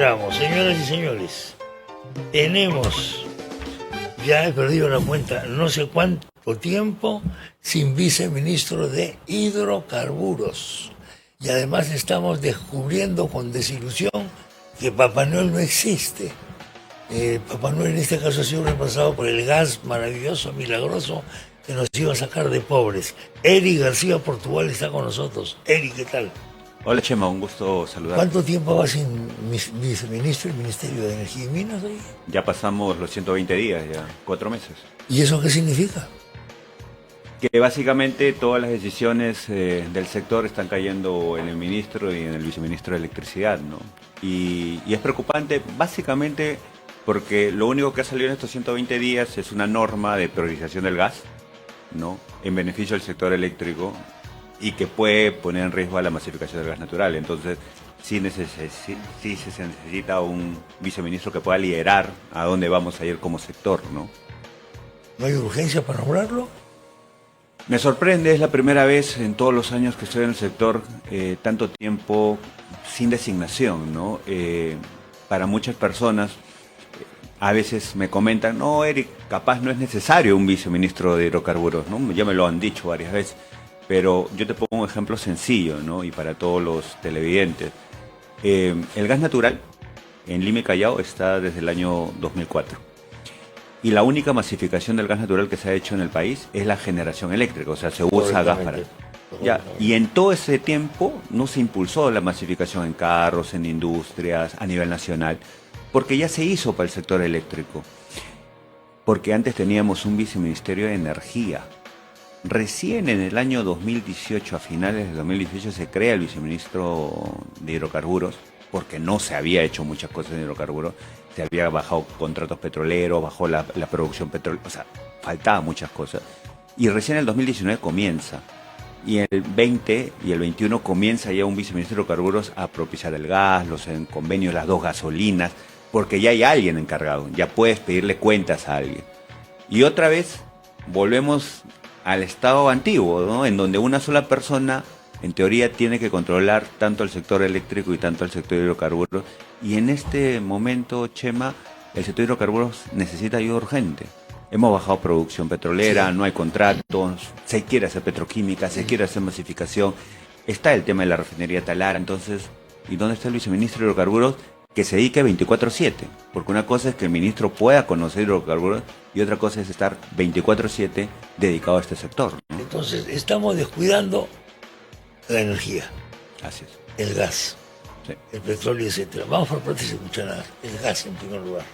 Vamos, señoras y señores, tenemos, ya he perdido la cuenta, no sé cuánto tiempo sin viceministro de hidrocarburos. Y además estamos descubriendo con desilusión que Papá Noel no existe. Papá Noel en este caso ha sido reemplazado por el gas maravilloso, milagroso, que nos iba a sacar de pobres. Eric García Portugal está con nosotros. Eric, ¿qué tal? Hola Chema, un gusto saludar. ¿Cuánto tiempo va sin viceministro del Ministerio de Energía y Minas ahí? Ya pasamos los 120 días, ya 4 meses. ¿Y eso qué significa? Que básicamente todas las decisiones del sector están cayendo en el ministro y en el viceministro de Electricidad, ¿no? Y es preocupante básicamente porque lo único que ha salido en estos 120 días es una norma de priorización del gas, ¿no? En beneficio del sector eléctrico y que puede poner en riesgo a la masificación del gas natural. Entonces, sí se necesita un viceministro que pueda liderar a dónde vamos a ir como sector, ¿no? ¿No hay urgencia para nombrarlo? Me sorprende, es la primera vez en todos los años que estoy en el sector tanto tiempo sin designación, ¿no? Para muchas personas, a veces me comentan, no, Eric, capaz no es necesario un viceministro de hidrocarburos, ¿no? Ya me lo han dicho varias veces. Pero yo te pongo un ejemplo sencillo, ¿no? Y para todos los televidentes. El gas natural en Lima y Callao está desde el año 2004. Y la única masificación del gas natural que se ha hecho en el país es la generación eléctrica, o sea, se usa gas para... Ya, y en todo ese tiempo no se impulsó la masificación en carros, en industrias, a nivel nacional, porque ya se hizo para el sector eléctrico. Porque antes teníamos un viceministerio de energía. Recién en el año 2018, a finales de 2018, se crea el viceministro de hidrocarburos, porque no se había hecho muchas cosas en hidrocarburos, se había bajado contratos petroleros, bajó la producción petrolera, o sea, faltaban muchas cosas. Y recién en el 2019 comienza, y en el 20 y el 21 comienza ya un viceministro de hidrocarburos a propiciar el gas, los convenios, las 2 gasolinas, porque ya hay alguien encargado, ya puedes pedirle cuentas a alguien. Y otra vez volvemos al estado antiguo, ¿no? En donde una sola persona, en teoría, tiene que controlar tanto el sector eléctrico y tanto el sector de hidrocarburos. Y en este momento, Chema, el sector de hidrocarburos necesita ayuda urgente. Hemos bajado producción petrolera, sí. No hay contratos, se quiere hacer petroquímica, se quiere hacer masificación. Está el tema de la refinería Talara. Entonces, ¿y dónde está el viceministro de hidrocarburos? Que se dedique 24/7, porque una cosa es que el ministro pueda conocer hidrocarburos y otra cosa es estar 24/7 dedicado a este sector, ¿no? Entonces, estamos descuidando la energía. Así es. El gas, sí. El petróleo, etcétera. Vamos por partes y cucharadas. El gas, en primer lugar.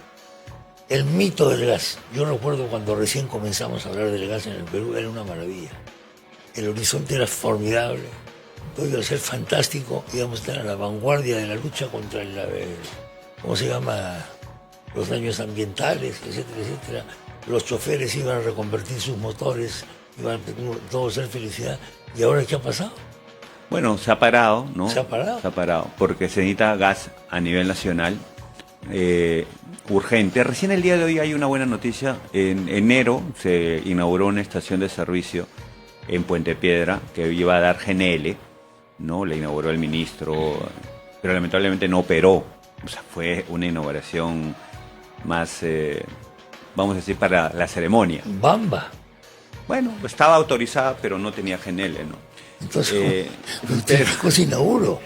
El mito del gas. Yo recuerdo cuando recién comenzamos a hablar del gas en el Perú, era una maravilla. El horizonte era formidable. Todo iba a ser fantástico, íbamos a estar a la vanguardia de la lucha contra ¿cómo se llama? Los daños ambientales, etcétera, etcétera. Los choferes iban a reconvertir sus motores, iban a todo ser felicidad. ¿Y ahora qué ha pasado? Bueno, se ha parado, ¿no? ¿Se ha parado? Se ha parado, porque se necesita gas a nivel nacional, urgente. Recién el día de hoy hay una buena noticia. En enero se inauguró una estación de servicio en Puente Piedra que iba a dar GNL, ¿no? La inauguró el ministro, pero lamentablemente no operó. O sea, fue una inauguración más, vamos a decir, para la ceremonia. Bamba. Bueno, estaba autorizada, pero no tenía GNL, ¿no? Entonces, ¿cómo se inauguró?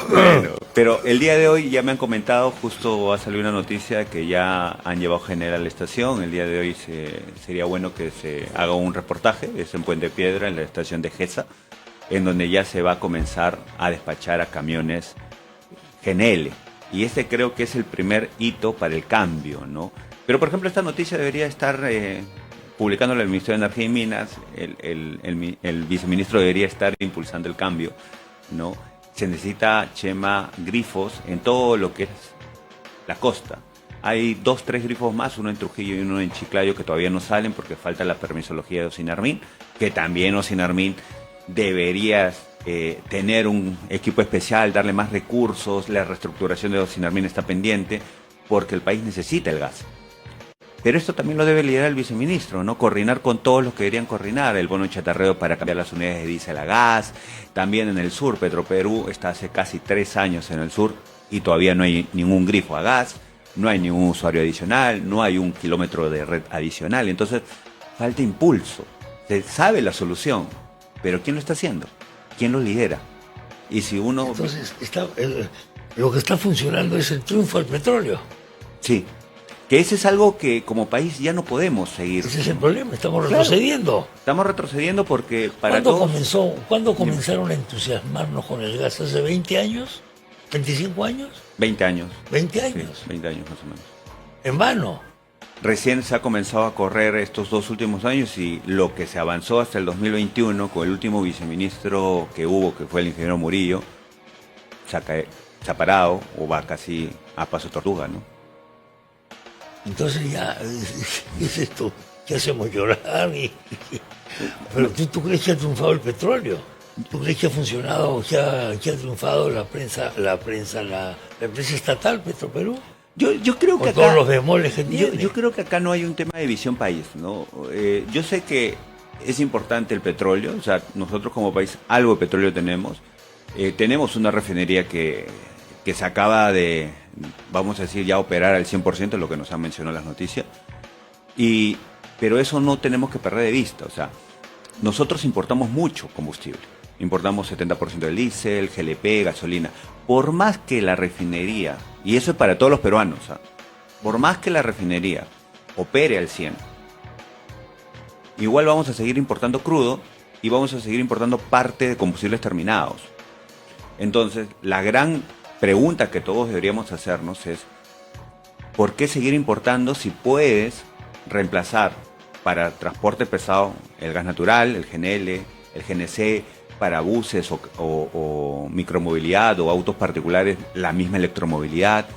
Bueno, pero el día de hoy ya me han comentado, justo ha salido una noticia que ya han llevado GNL a la estación. El día de hoy sería bueno que se haga un reportaje, es en Puente Piedra, en la estación de GESA, en donde ya se va a comenzar a despachar a camiones GNL. Y este creo que es el primer hito para el cambio, ¿no? Pero, por ejemplo, esta noticia debería estar publicándola el Ministerio de Energía y Minas, el viceministro debería estar impulsando el cambio, ¿no? Se necesita, Chema, grifos en todo lo que es la costa. Hay 2, 3 grifos más, uno en Trujillo y uno en Chiclayo, que todavía no salen porque falta la permisología de Osinarmin, que también Osinarmin debería tener un equipo especial, darle más recursos. La reestructuración de Osinarmin está pendiente porque el país necesita el gas. Pero esto también lo debe liderar el viceministro, ¿no? Coordinar con todos los que deberían coordinar, el bono de chatarreo para cambiar las unidades de diésel a gas, también en el sur, Petroperú está hace casi 3 años en el sur y todavía no hay ningún grifo a gas, no hay ningún usuario adicional, no hay un kilómetro de red adicional. Entonces, falta impulso. Se sabe la solución, pero ¿quién lo está haciendo? ¿Quién lo lidera? Y si uno... Entonces, lo que está funcionando es el triunfo del petróleo. Sí, que ese es algo que como país ya no podemos seguir. Ese es el problema, estamos retrocediendo. Claro, estamos retrocediendo porque para todos... ¿Cuándo comenzaron a entusiasmarnos con el gas? ¿Hace 20 años? ¿25 años? 20 años. 20 años. Sí, 20 años más o menos. En vano. Recién se ha comenzado a correr estos 2 últimos años y lo que se avanzó hasta el 2021 con el último viceministro que hubo, que fue el ingeniero Murillo, se ha parado o va casi a paso tortuga, ¿no? Entonces ya, ¿qué es esto? ¿Qué hacemos llorar? Pero ¿tú crees que ha triunfado el petróleo? ¿Tú crees que ha funcionado, que ha triunfado la empresa estatal Petroperú? Yo creo que con todos los bemoles que tiene. Yo creo que acá no hay un tema de visión país, ¿no? Yo sé que es importante el petróleo, o sea, nosotros como país algo de petróleo tenemos. Tenemos una refinería que se acaba de, vamos a decir, ya operar al 100%, lo que nos han mencionado las noticias. Pero eso no tenemos que perder de vista, o sea, nosotros importamos mucho combustible. Importamos 70% del diésel, GLP, gasolina. Por más que la refinería, y eso es para todos los peruanos, ¿eh? Por más que la refinería opere al 100, igual vamos a seguir importando crudo y vamos a seguir importando parte de combustibles terminados. Entonces, la gran pregunta que todos deberíamos hacernos es, ¿por qué seguir importando si puedes reemplazar para transporte pesado el gas natural, el GNL, el GNC, para buses o micromovilidad o autos particulares, la misma electromovilidad?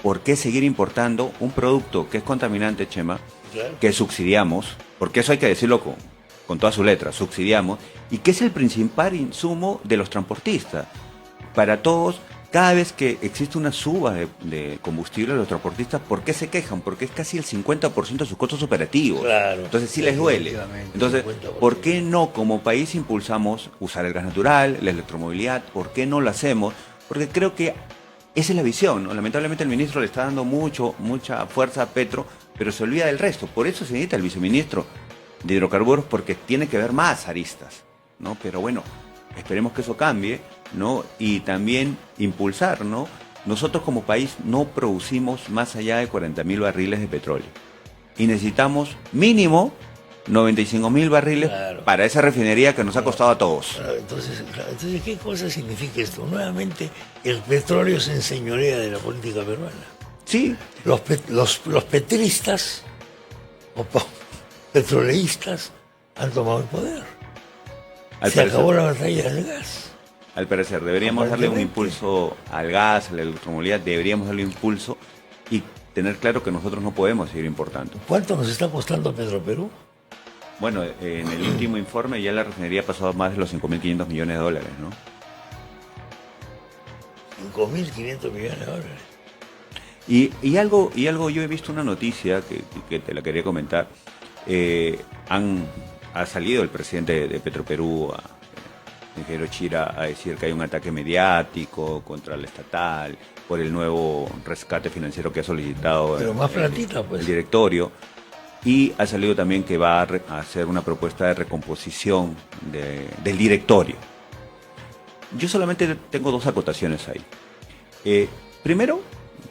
¿Por qué seguir importando un producto que es contaminante, Chema, claro, que subsidiamos? Porque eso hay que decirlo con todas sus letras, subsidiamos, y que es el principal insumo de los transportistas. Para todos, cada vez que existe una suba de combustible, los transportistas, ¿por qué se quejan? Porque es casi el 50% de sus costos operativos. Claro, entonces sí les duele. Entonces, ¿por qué no como país impulsamos usar el gas natural, la electromovilidad? ¿Por qué no lo hacemos? Porque creo que esa es la visión, ¿no? Lamentablemente el ministro le está dando mucha fuerza a Petro, pero se olvida del resto. Por eso se necesita el viceministro de hidrocarburos, porque tiene que ver más aristas, ¿no? Pero bueno, esperemos que eso cambie, ¿no? Y también impulsar, ¿no? Nosotros como país no producimos más allá de 40.000 barriles de petróleo. Y necesitamos mínimo 95.000 barriles, claro, para esa refinería que nos ha costado a todos. Claro, entonces, ¿qué cosa significa esto? Nuevamente, el petróleo se enseñorea de la política peruana. Sí. Los petristas o petroleístas han tomado el poder. Se acabó la batalla del gas. Al parecer, deberíamos darle un impulso al gas, a la electromovilidad, deberíamos darle un impulso y tener claro que nosotros no podemos seguir importando. ¿Cuánto nos está costando Petroperú? Bueno, en el último informe ya la refinería pasó a más de los 5.500 millones de dólares, ¿no? 5.500 millones de dólares. Y algo yo he visto una noticia que te la quería comentar. Ha salido el presidente de Petroperú, ingeniero Chira, a decir que hay un ataque mediático contra la estatal por el nuevo rescate financiero que ha solicitado el directorio. Y ha salido también que va a hacer una propuesta de recomposición del directorio. Yo solamente tengo 2 acotaciones ahí. Primero,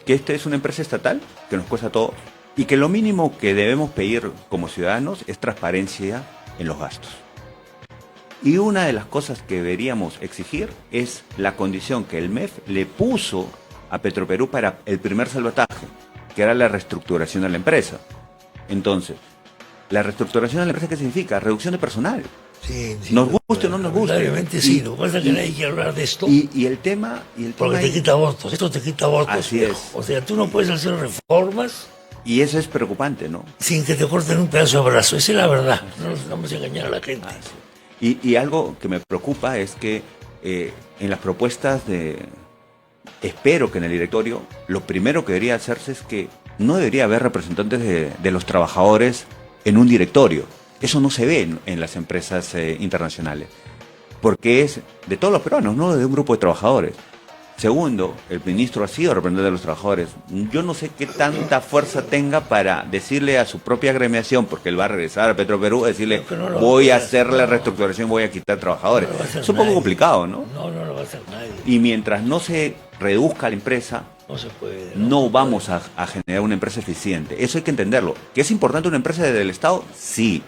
que esta es una empresa estatal que nos cuesta todo y que lo mínimo que debemos pedir como ciudadanos es transparencia en los gastos. Y una de las cosas que deberíamos exigir es la condición que el MEF le puso a Petroperú para el primer salvataje, que era la reestructuración de la empresa. Entonces, la reestructuración de la empresa, ¿qué significa? Reducción de personal. Sí, nos guste o no nos guste. Lamentablemente sí, lo que pasa es que nadie quiere hablar de esto. Y el tema... Porque te quita votos, esto te quita votos. Así es. O sea, tú no puedes hacer reformas... Y eso es preocupante, ¿no? Sin que te corten un pedazo de brazo, esa es la verdad. No nos vamos a engañar a la gente. Y algo que me preocupa es que en las propuestas espero que en el directorio, lo primero que debería hacerse es que no debería haber representantes de los trabajadores en un directorio. Eso no se ve en las empresas internacionales. Porque es de todos los peruanos, no de un grupo de trabajadores. Segundo, el ministro ha sido representante de los trabajadores. Yo no sé qué tanta fuerza tenga para decirle a su propia agremiación, porque él va a regresar a Petroperú, decirle, voy a hacer la reestructuración, voy a quitar trabajadores. Es un poco complicado, ¿no? No lo va a hacer nadie. Y mientras no se reduzca la empresa, no se puede. No vamos a generar una empresa eficiente. Eso hay que entenderlo. ¿Que es importante una empresa del Estado? Sí,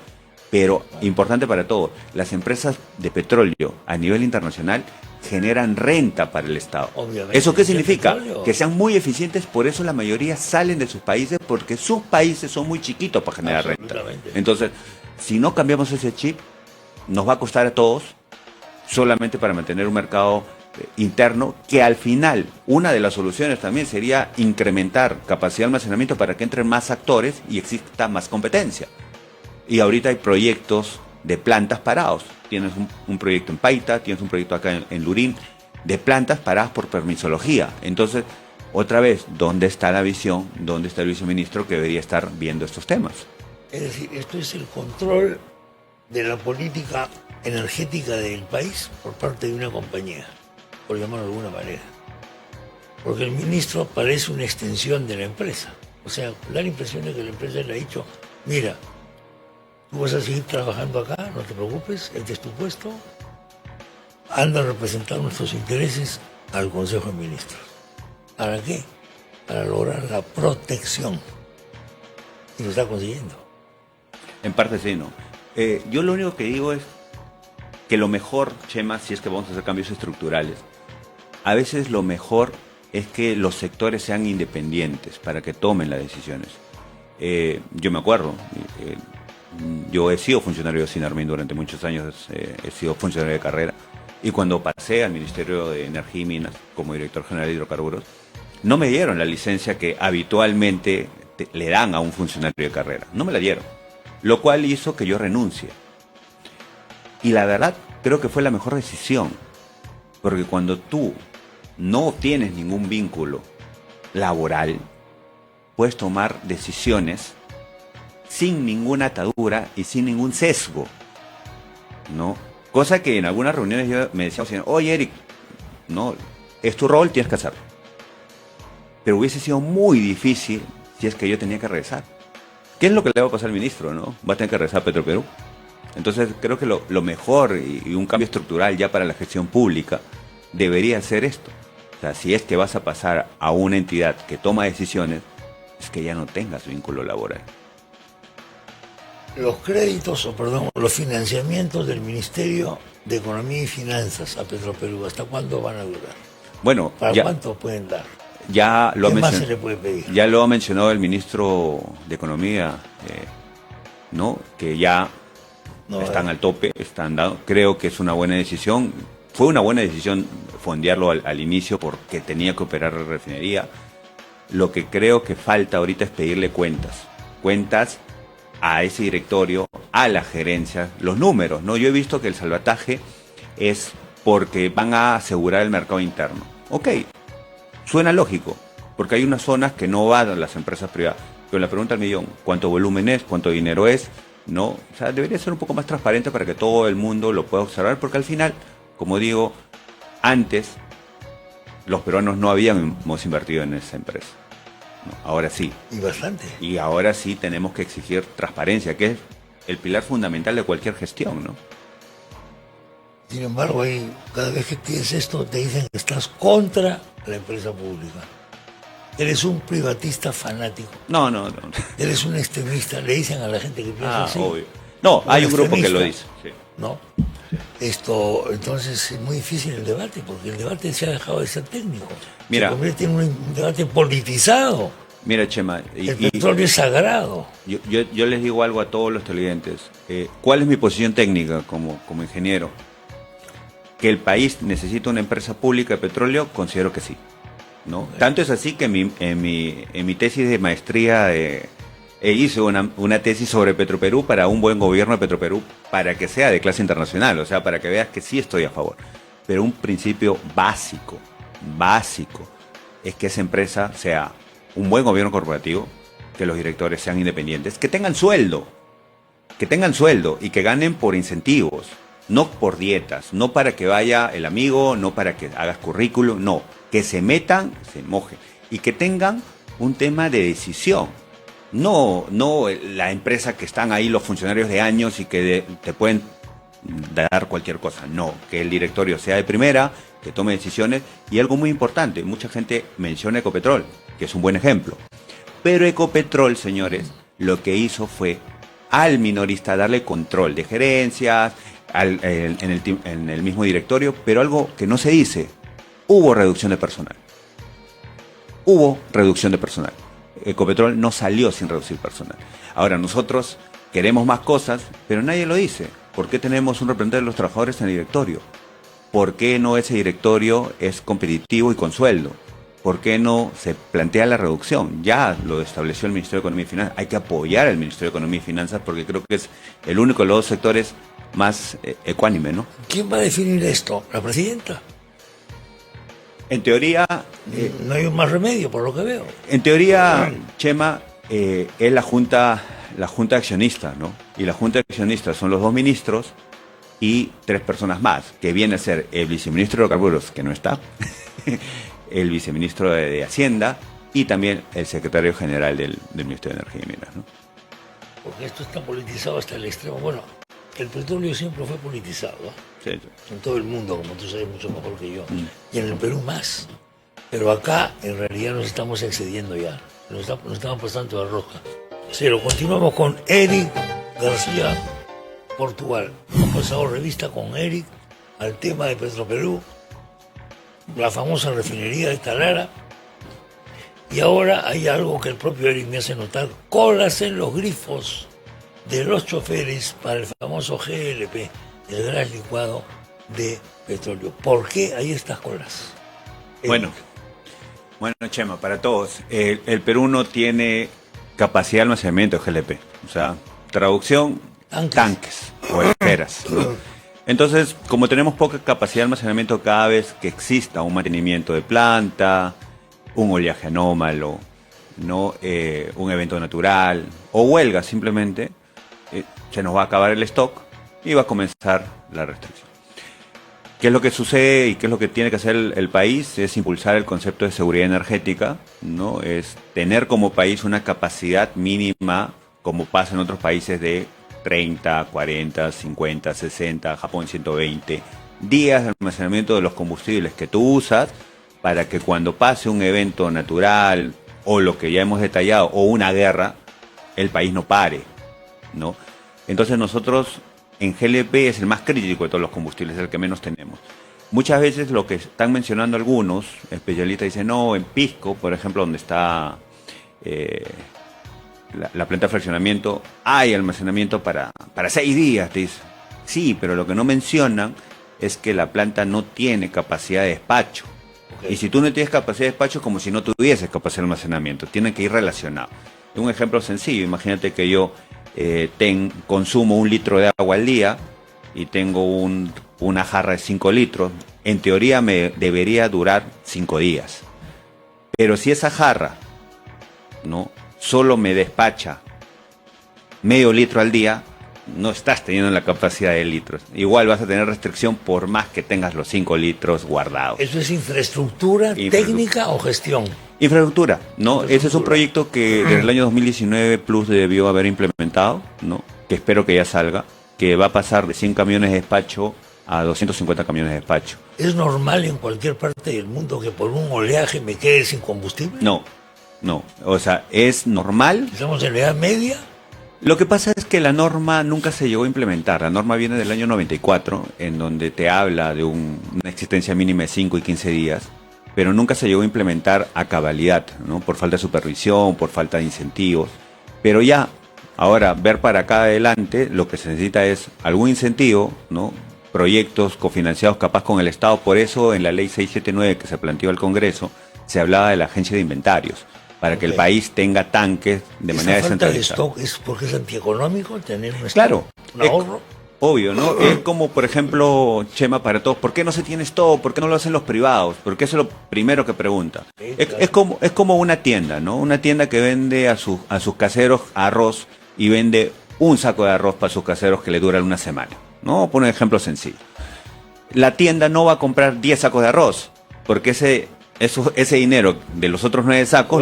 pero importante para todos. Las empresas de petróleo a nivel internacional generan renta para el Estado. Obviamente. ¿Eso qué significa? Que sean muy eficientes, por eso la mayoría salen de sus países, porque sus países son muy chiquitos para generar renta. Entonces, si no cambiamos ese chip, nos va a costar a todos solamente para mantener un mercado interno, que al final una de las soluciones también sería incrementar capacidad de almacenamiento para que entren más actores y exista más competencia. Y ahorita hay proyectos de plantas parados. Tienes un proyecto en Paita, tienes un proyecto acá en Lurín, de plantas paradas por permisología. Entonces, otra vez, ¿dónde está la visión? ¿Dónde está el viceministro que debería estar viendo estos temas? Es decir, esto es el control de la política energética del país por parte de una compañía, por llamarlo de alguna manera. Porque el ministro parece una extensión de la empresa. O sea, da la impresión de que la empresa le ha dicho, mira, tú vas a seguir trabajando acá, no te preocupes, este es tu puesto, anda a representar nuestros intereses al Consejo de Ministros. ¿Para qué? Para lograr la protección. Y lo está consiguiendo. En parte sí, ¿no? Yo lo único que digo es que lo mejor, Chema, si es que vamos a hacer cambios estructurales, a veces lo mejor es que los sectores sean independientes para que tomen las decisiones. Yo me acuerdo, yo he sido funcionario de Sinarmin durante muchos años, he sido funcionario de carrera, y cuando pasé al Ministerio de Energía y Minas como director general de hidrocarburos, no me dieron la licencia que habitualmente le dan a un funcionario de carrera, no me la dieron, lo cual hizo que yo renuncie. Y la verdad, creo que fue la mejor decisión, porque cuando tú no tienes ningún vínculo laboral, puedes tomar decisiones sin ninguna atadura y sin ningún sesgo, ¿no? Cosa que en algunas reuniones yo me decían, oye Eric, no, es tu rol, tienes que hacerlo. Pero hubiese sido muy difícil si es que yo tenía que regresar. ¿Qué es lo que le va a pasar al ministro, no? Va a tener que regresar a Petroperú. Entonces creo que lo mejor y un cambio estructural ya para la gestión pública debería ser esto. O sea, si es que vas a pasar a una entidad que toma decisiones, es que ya no tengas vínculo laboral. Los créditos, los financiamientos del Ministerio de Economía y Finanzas a Petroperú, ¿hasta cuándo van a durar? Bueno, ¿Para cuánto pueden dar? Ya lo ¿Qué más se le puede pedir? Ya lo ha mencionado el ministro de Economía, ¿no? Que ya están al tope, están dando. Creo que es una buena decisión. Fue una buena decisión fondearlo al inicio porque tenía que operar la refinería. Lo que creo que falta ahorita es pedirle cuentas a ese directorio, a la gerencia, los números, ¿no? Yo he visto que el salvataje es porque van a asegurar el mercado interno. Ok, suena lógico, porque hay unas zonas que no van a las empresas privadas. Pero la pregunta al millón, ¿cuánto volumen es? ¿Cuánto dinero es? ¿No? O sea, debería ser un poco más transparente para que todo el mundo lo pueda observar, porque al final, como digo, antes los peruanos no habíamos invertido en esa empresa. No, ahora sí. Y bastante. Y ahora sí tenemos que exigir transparencia, que es el pilar fundamental de cualquier gestión, ¿no? Sin embargo, ahí, cada vez que pides esto, te dicen que estás contra la empresa pública. Eres un privatista fanático. No. Eres un extremista. Le dicen a la gente que piensa así. Obvio. No, hay un grupo que lo dice. Sí. ¿No? Entonces es muy difícil el debate, porque el debate se ha dejado de ser técnico. Mira, se convierte en un debate politizado. Mira, Chema, el petróleo es sagrado. Yo les digo algo a todos los televidentes. ¿Cuál es mi posición técnica como ingeniero? Que el país necesita una empresa pública de petróleo, considero que sí, ¿no? Okay. Tanto es así que en mi tesis de maestría hice una tesis sobre Petroperú para un buen gobierno de Petroperú, para que sea de clase internacional, o sea, para que veas que sí estoy a favor. Pero un principio básico, es que esa empresa sea un buen gobierno corporativo, que los directores sean independientes, que tengan sueldo y que ganen por incentivos, no por dietas, no para que vaya el amigo, no para que hagas currículum, no, que se metan, se mojen y que tengan un tema de decisión. No la empresa que están ahí los funcionarios de años y que te pueden dar cualquier cosa. No, que el directorio sea de primera, que tome decisiones. Y algo muy importante, mucha gente menciona Ecopetrol, que es un buen ejemplo. Pero Ecopetrol, señores, lo que hizo fue al minorista darle control de gerencias, en el mismo directorio, pero algo que no se dice, hubo reducción de personal. Hubo reducción de personal. Ecopetrol no salió sin reducir personal. Ahora, nosotros queremos más cosas, pero nadie lo dice. ¿Por qué tenemos un representante de los trabajadores en el directorio? ¿Por qué no ese directorio es competitivo y con sueldo? ¿Por qué no se plantea la reducción? Ya lo estableció el Ministerio de Economía y Finanzas. Hay que apoyar al Ministerio de Economía y Finanzas porque creo que es el único de los dos sectores más ecuánime, ¿no? ¿Quién va a definir esto? ¿La presidenta? En teoría... no hay más remedio, por lo que veo. En teoría, Chema, es la junta accionista, ¿no? Y la junta accionista son los 2 ministros y 3 personas más, que viene a ser el viceministro de Hidrocarburos, que no está, el viceministro de Hacienda y también el secretario general del Ministerio de Energía y Minas, ¿no? Porque esto está politizado hasta el extremo. Bueno, el petróleo siempre fue politizado, ¿eh? Sí, sí. En todo el mundo, como tú sabes mucho mejor que yo. Y en el Perú más. Pero acá, en realidad, nos estamos excediendo ya. Nos estamos pasando de rosca. Cero, continuamos con Eric García, Portugal. Hemos pasado revista con Eric al tema de Petroperú, la famosa refinería de Talara. Y ahora hay algo que el propio Eric me hace notar: colas en los grifos de los choferes para el famoso GLP, el gas licuado de petróleo. ¿Por qué hay estas colas? Bueno, Chema, para todos, el Perú no tiene capacidad de almacenamiento de GLP, o sea, traducción, tanques o esferas, ¿no? Entonces, como tenemos poca capacidad de almacenamiento, cada vez que exista un mantenimiento de planta, un oleaje anómalo, ¿no? Un evento natural o huelga simplemente, se nos va a acabar el stock y va a comenzar la restricción. ¿Qué es lo que sucede y qué es lo que tiene que hacer el país? Es impulsar el concepto de seguridad energética, ¿no? Es tener como país una capacidad mínima, como pasa en otros países, de 30, 40, 50, 60, Japón 120 días de almacenamiento de los combustibles que tú usas para que cuando pase un evento natural o lo que ya hemos detallado o una guerra, el país no pare, ¿no? Entonces nosotros en GLP es el más crítico de todos los combustibles, es el que menos tenemos. Muchas veces lo que están mencionando algunos especialistas dicen, no, en Pisco, por ejemplo, donde está la planta de fraccionamiento, hay almacenamiento para 6 días, te dicen. Sí, pero lo que no mencionan es que la planta no tiene capacidad de despacho. Okay. Y si tú no tienes capacidad de despacho, es como si no tuvieses capacidad de almacenamiento. Tienen que ir relacionados. Un ejemplo sencillo, imagínate que yo consumo 1 litro de agua al día y tengo una jarra de 5 litros. En teoría me debería durar 5 días. Pero si esa jarra, ¿no?, solo me despacha medio litro al día, no estás teniendo la capacidad de litros. Igual vas a tener restricción por más que tengas los 5 litros guardados. ¿Eso es infraestructura técnica o gestión? Infraestructura, ¿no? Ese es un proyecto que desde el año 2019 Plus debió haber implementado, ¿no? Que espero que ya salga, que va a pasar de 100 camiones de despacho a 250 camiones de despacho. ¿Es normal en cualquier parte del mundo que por un oleaje me quede sin combustible? No. O sea, es normal. ¿Estamos en la Edad Media? Lo que pasa es que la norma nunca se llegó a implementar. La norma viene del año 94, en donde te habla de una existencia mínima de 5 y 15 días, pero nunca se llegó a implementar a cabalidad, ¿no? Por falta de supervisión, por falta de incentivos. Pero ya, ahora, ver para acá adelante, lo que se necesita es algún incentivo, ¿no? Proyectos cofinanciados capaz con el Estado. Por eso en la ley 679 que se planteó al Congreso, se hablaba de la agencia de inventarios, para que el país tenga tanques de manera descentralizada. ¿Esa falta de stock es porque es antieconómico tener un stock, claro, un ahorro? Obvio, ¿no? Es como, por ejemplo, Chema, para todos, ¿por qué no se tiene stock? ¿Por qué no lo hacen los privados? Porque eso es lo primero que pregunta. Sí, claro. Es como una tienda, ¿no? Una tienda que vende a sus caseros arroz y vende un saco de arroz para sus caseros que le duran una semana, ¿no? Por un ejemplo sencillo. La tienda no va a comprar 10 sacos de arroz, porque ese ese dinero de los otros 9 sacos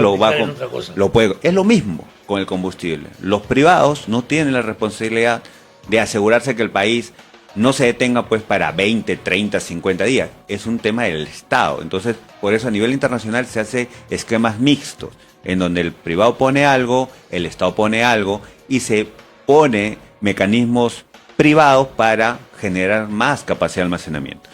es lo mismo con el combustible. Los privados no tienen la responsabilidad de asegurarse que el país no se detenga pues para 20, 30, 50 días. Es un tema del Estado. Entonces, por eso a nivel internacional se hace esquemas mixtos, en donde el privado pone algo, el Estado pone algo, y se pone mecanismos privados para generar más capacidad de almacenamiento.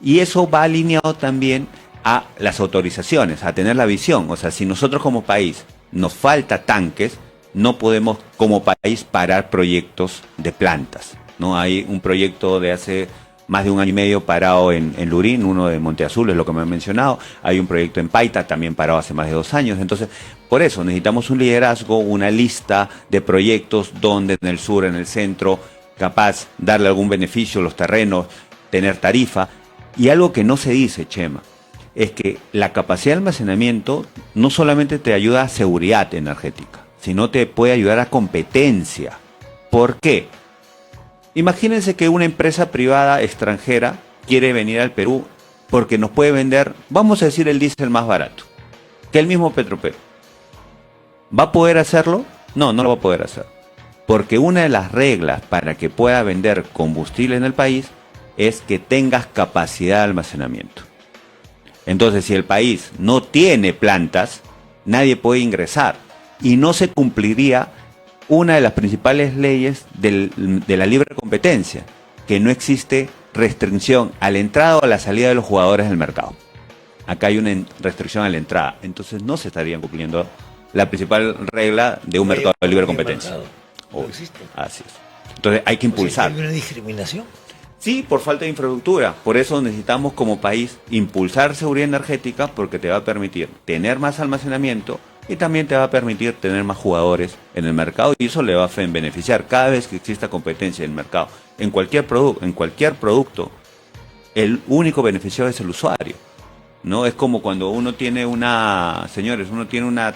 Y eso va alineado también a las autorizaciones, a tener la visión. O sea, si nosotros como país nos falta tanques, no podemos como país parar proyectos de plantas, ¿no? Hay un proyecto de hace más de 1 año y medio parado en Lurín, uno de Monte Azul, es lo que me han mencionado. Hay un proyecto en Paita, también parado hace más de 2 años. Entonces, por eso necesitamos un liderazgo, una lista de proyectos donde en el sur, en el centro, capaz darle algún beneficio a los terrenos, tener tarifa. Y algo que no se dice, Chema, es que la capacidad de almacenamiento no solamente te ayuda a seguridad energética, sino te puede ayudar a competencia. ¿Por qué? Imagínense que una empresa privada extranjera quiere venir al Perú porque nos puede vender, vamos a decir, el diésel más barato que el mismo Petroperú. ¿Va a poder hacerlo? No, no lo va a poder hacer. Porque una de las reglas para que pueda vender combustible en el país es que tengas capacidad de almacenamiento. Entonces, si el país no tiene plantas, nadie puede ingresar y no se cumpliría una de las principales leyes de la libre competencia, que no existe restricción a la entrada o a la salida de los jugadores del mercado. Acá hay una restricción a la entrada, entonces no se estarían cumpliendo la principal regla de un mercado de libre competencia. No existe. Así es. Entonces hay que impulsar. ¿Hay una discriminación? Sí, por falta de infraestructura. Por eso necesitamos como país impulsar seguridad energética, porque te va a permitir tener más almacenamiento y también te va a permitir tener más jugadores en el mercado, y eso le va a beneficiar cada vez que exista competencia en el mercado. En cualquier producto, el único beneficiado es el usuario, ¿no? Es como cuando uno tiene una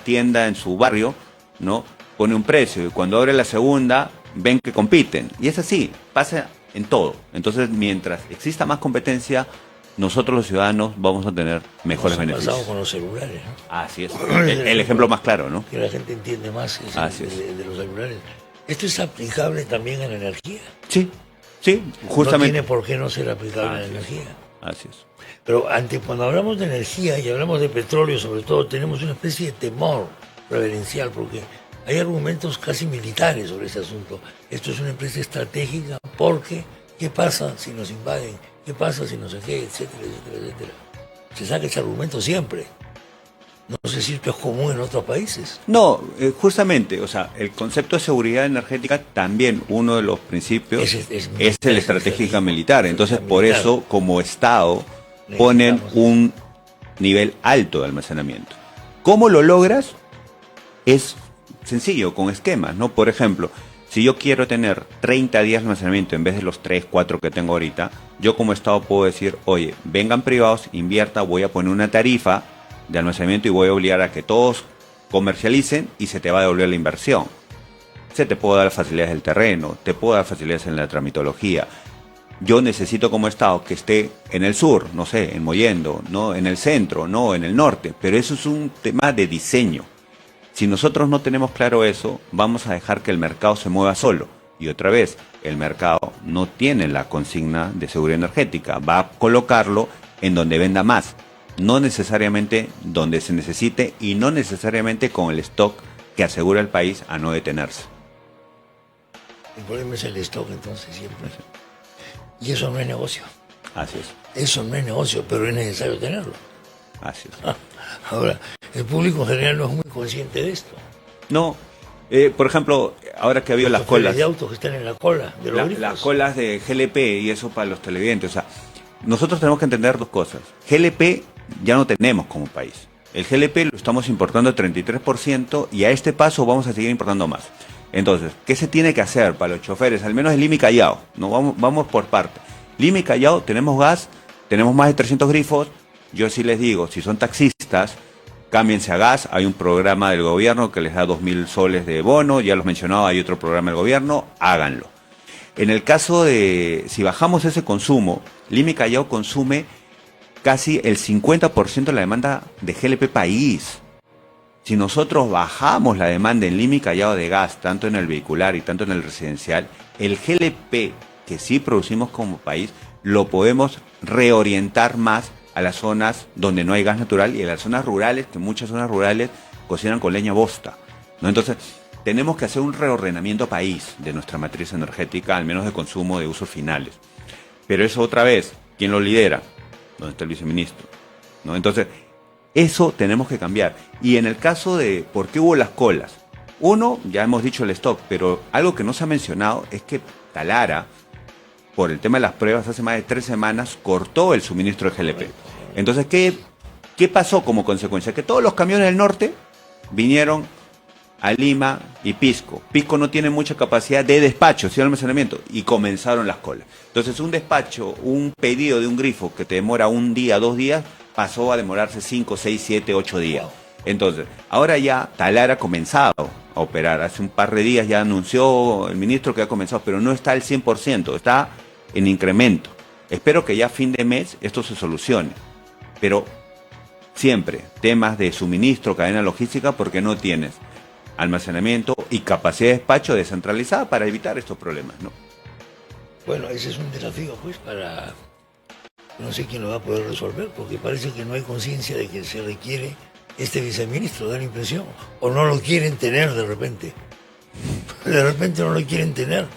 tienda en su barrio, ¿no? Pone un precio y cuando abre la segunda ven que compiten. Y es así, pasa en todo. Entonces, mientras exista más competencia, nosotros los ciudadanos vamos a tener mejores beneficios. Pasado con los celulares, ¿no? Así es. El ejemplo más claro, ¿no? Que la gente entiende más de los celulares. ¿Esto es aplicable también en la energía? Sí, sí, justamente. No tiene por qué no ser aplicable en la energía. Así es. Pero cuando hablamos de energía y hablamos de petróleo, sobre todo, tenemos una especie de temor reverencial, porque hay argumentos casi militares sobre ese asunto. Esto es una empresa estratégica porque, ¿qué pasa si nos invaden? ¿Qué pasa si no sé qué? Etcétera, etcétera, etcétera. Se saca ese argumento siempre. No sé si esto es común en otros países. No, justamente, o sea, el concepto de seguridad energética también, uno de los principios es el estratégica militar. Entonces, por eso, como Estado, ponen un nivel alto de almacenamiento. ¿Cómo lo logras? Es sencillo, con esquemas, ¿no? Por ejemplo, si yo quiero tener 30 días de almacenamiento en vez de los 3, 4 que tengo ahorita, yo como Estado puedo decir, oye, vengan privados, invierta, voy a poner una tarifa de almacenamiento y voy a obligar a que todos comercialicen y se te va a devolver la inversión. Se te puede dar facilidades del terreno, te puedo dar facilidades en la tramitología. Yo necesito como Estado que esté en el sur, no sé, en Mollendo, no en el centro, no en el norte, pero eso es un tema de diseño. Si nosotros no tenemos claro eso, vamos a dejar que el mercado se mueva solo. Y otra vez, el mercado no tiene la consigna de seguridad energética, va a colocarlo en donde venda más, no necesariamente donde se necesite y no necesariamente con el stock que asegura el país a no detenerse. El problema es el stock, entonces, siempre. Y eso no es negocio. Así es. Eso no es negocio, pero es necesario tenerlo. Así es. Ahora, el público en general no es muy consciente de esto. No. Por ejemplo, ahora que ha habido las colas de autos que están en la cola de los grifos. Las colas de GLP y eso para los televidentes. O sea, nosotros tenemos que entender dos cosas. GLP ya no tenemos como país. El GLP lo estamos importando 33% y a este paso vamos a seguir importando más. Entonces, ¿qué se tiene que hacer para los choferes? Al menos el Lima y Callao. No, vamos por parte. Lima y Callao tenemos gas, tenemos más de 300 grifos. Yo sí les digo, si son taxistas, cámbiense a gas. Hay un programa del gobierno que les da 2.000 soles de bono. Ya los mencionaba, hay otro programa del gobierno. Háganlo. En el caso de, si bajamos ese consumo, Lima y Callao consume casi el 50% de la demanda de GLP país. Si nosotros bajamos la demanda en Lima y Callao de gas, tanto en el vehicular y tanto en el residencial, el GLP que sí producimos como país, lo podemos reorientar más a las zonas donde no hay gas natural y a las zonas rurales, que muchas zonas rurales cocinan con leña bosta, ¿no? Entonces, tenemos que hacer un reordenamiento país de nuestra matriz energética, al menos de consumo de usos finales. Pero eso otra vez, ¿quién lo lidera? ¿Dónde está el viceministro? ¿No? Entonces, eso tenemos que cambiar. Y en el caso de por qué hubo las colas, uno, ya hemos dicho el stock, pero algo que no se ha mencionado es que Talara, por el tema de las pruebas, hace más de 3 semanas cortó el suministro de GLP. Entonces, ¿qué pasó como consecuencia? Que todos los camiones del norte vinieron a Lima y Pisco. Pisco no tiene mucha capacidad de despacho, sino almacenamiento, y comenzaron las colas. Entonces, un despacho, un pedido de un grifo que te demora 1 día, 2 días, pasó a demorarse 5, 6, 7, 8 días. Entonces, ahora ya Talara ha comenzado a operar. Hace un par de días ya anunció el ministro que ha comenzado, pero no está al 100%, está en incremento. Espero que ya a fin de mes esto se solucione. Pero siempre, temas de suministro, cadena logística, porque no tienes almacenamiento y capacidad de despacho descentralizada para evitar estos problemas, ¿no? Bueno, ese es un desafío, pues, para... No sé quién lo va a poder resolver, porque parece que no hay conciencia de que se requiere este viceministro, da la impresión. O no lo quieren tener de repente. De repente no lo quieren tener.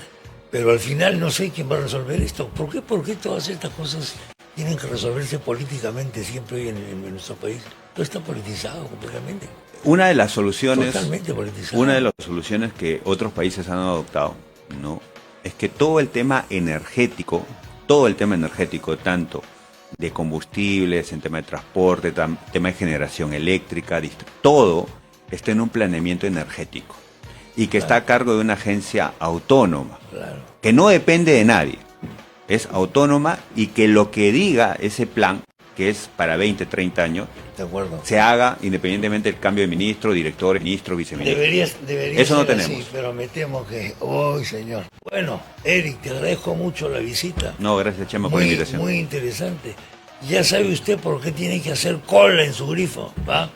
Pero al final no sé quién va a resolver esto. ¿Por qué? ¿Por qué todas estas cosas tienen que resolverse políticamente siempre hoy en nuestro país? Todo está politizado completamente. Una de las soluciones, totalmente politizado. Una de las soluciones que otros países han adoptado, ¿no?, es que todo el tema energético, tanto de combustibles, en tema de transporte, tema de generación eléctrica, todo está en un planeamiento energético y que está a cargo de una agencia autónoma, que no depende de nadie, es autónoma, y que lo que diga ese plan, que es para 20, 30 años, de acuerdo, se haga independientemente del cambio de ministro, director, ministro, viceministro. Debería Eso no ser tenemos. así, pero me temo que... ¡Oh, señor! Bueno, Eric, te agradezco mucho la visita. No, gracias, Chema, por la invitación. Muy interesante. Ya sabe usted por qué tiene que hacer cola en su grifo, ¿va?